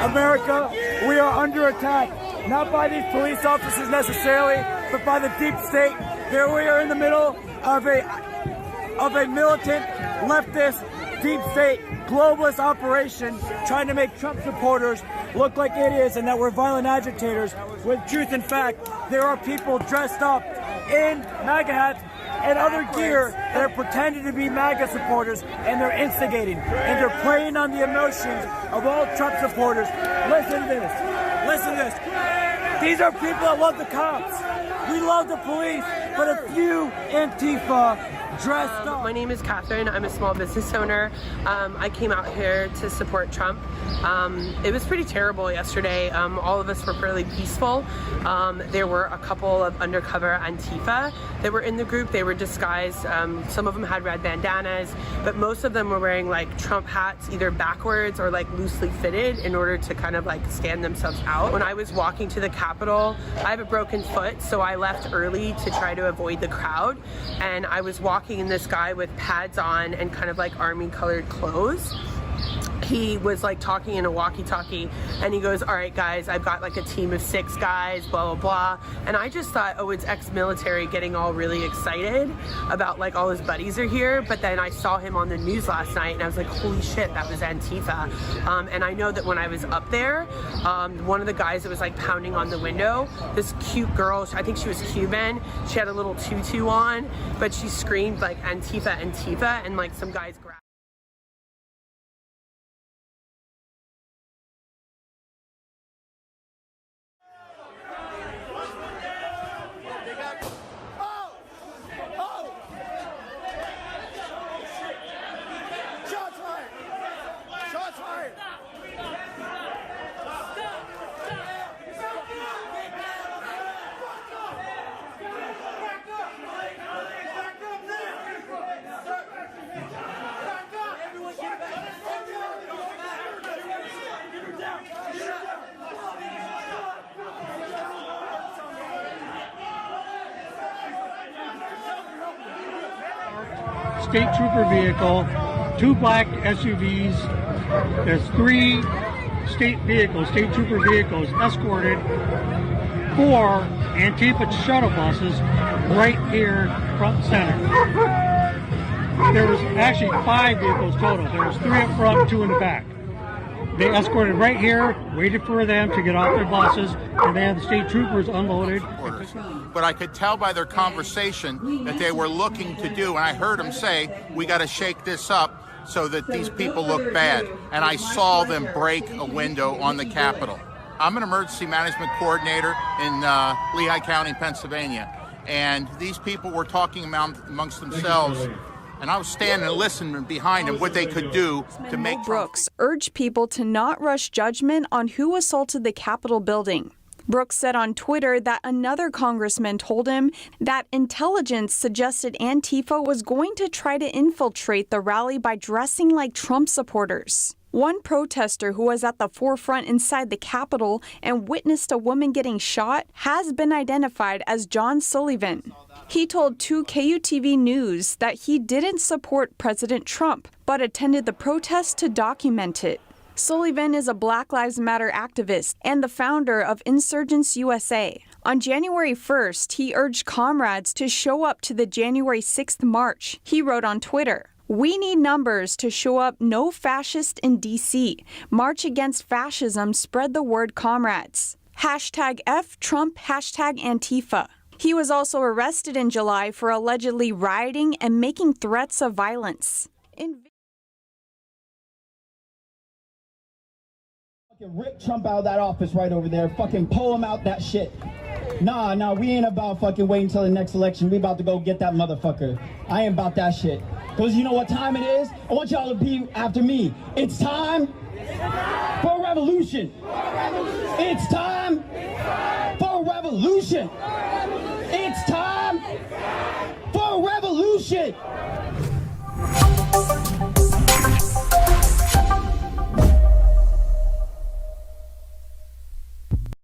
America, we are under attack, not by these police officers necessarily, but by the deep state. Here we are in the middle of a militant, leftist, deep state, globalist operation trying to make Trump supporters look like idiots and that we're violent agitators. With truth and fact, there are people dressed up in MAGA hats and other gear that are pretending to be MAGA supporters, and they're instigating, and they're playing on the emotions of all Trump supporters. Listen to this. Listen to this. These are people that love the cops. We love the police, but a few Antifa dressed up. My name is Catherine. I'm a small business owner. I came out here to support Trump. It was pretty terrible yesterday. All of us were fairly peaceful. There were a couple of undercover Antifa that were in the group. They were disguised. Some of them had red bandanas, but most of them were wearing like Trump hats, either backwards or like loosely fitted, in order to kind of like stand themselves out. When I was walking to the Capitol, I have a broken foot, so I left early to try to avoid the crowd, and I was walking in this guy with pads on and kind of like army colored clothes. He was like talking in a walkie-talkie, and he goes, all right guys, I've got like a team of 6 guys, blah blah blah. And I just thought, oh, it's ex-military getting all really excited about like all his buddies are here. But then I saw him on the news last night and I was like, holy shit, that was Antifa. And I know that when I was up there, one of the guys that was like pounding on the window, this cute girl, I think she was Cuban, she had a little tutu on, but she screamed like Antifa, Antifa, and like some guys grabbed. State trooper vehicle, 2 black SUVs. There's 3 state trooper vehicles escorted, 4 Antifa shuttle buses right here front and center. There was actually 5 vehicles total. There was 3 up front, 2 in the back. They escorted right here, waited for them to get off their buses, and they had the state troopers unloaded. But I could tell by their conversation that they were looking to do, and I heard them say, we got to shake this up so that these people look bad. And I saw them break a window on the Capitol. I'm an emergency management coordinator in Lehigh County, Pennsylvania. And these people were talking amongst themselves. And I was standing and listening behind them what they could do to make Brooks urged people to not rush judgment on who assaulted the Capitol building. Brooks said on Twitter that another congressman told him that intelligence suggested Antifa was going to try to infiltrate the rally by dressing like Trump supporters. One protester who was at the forefront inside the Capitol and witnessed a woman getting shot has been identified as John Sullivan. He told 2KUTV News that he didn't support President Trump, but attended the protest to document it. Sullivan is a Black Lives Matter activist and the founder of Insurgents USA. On January 1st, he urged comrades to show up to the January 6th march. He wrote on Twitter, "We need numbers to show up. No fascist in D.C. March against fascism. Spread the word, comrades. #FTrump, #Antifa." He was also arrested in July for allegedly rioting and making threats of violence. Rip Trump out of that office right over there. Fucking pull him out that shit. Nah, we ain't about fucking waiting until the next election. We about to go get that motherfucker. I ain't about that shit. Because you know what time it is? I want y'all to be after me. It's time for a revolution. It's time for a revolution. It's time for a revolution.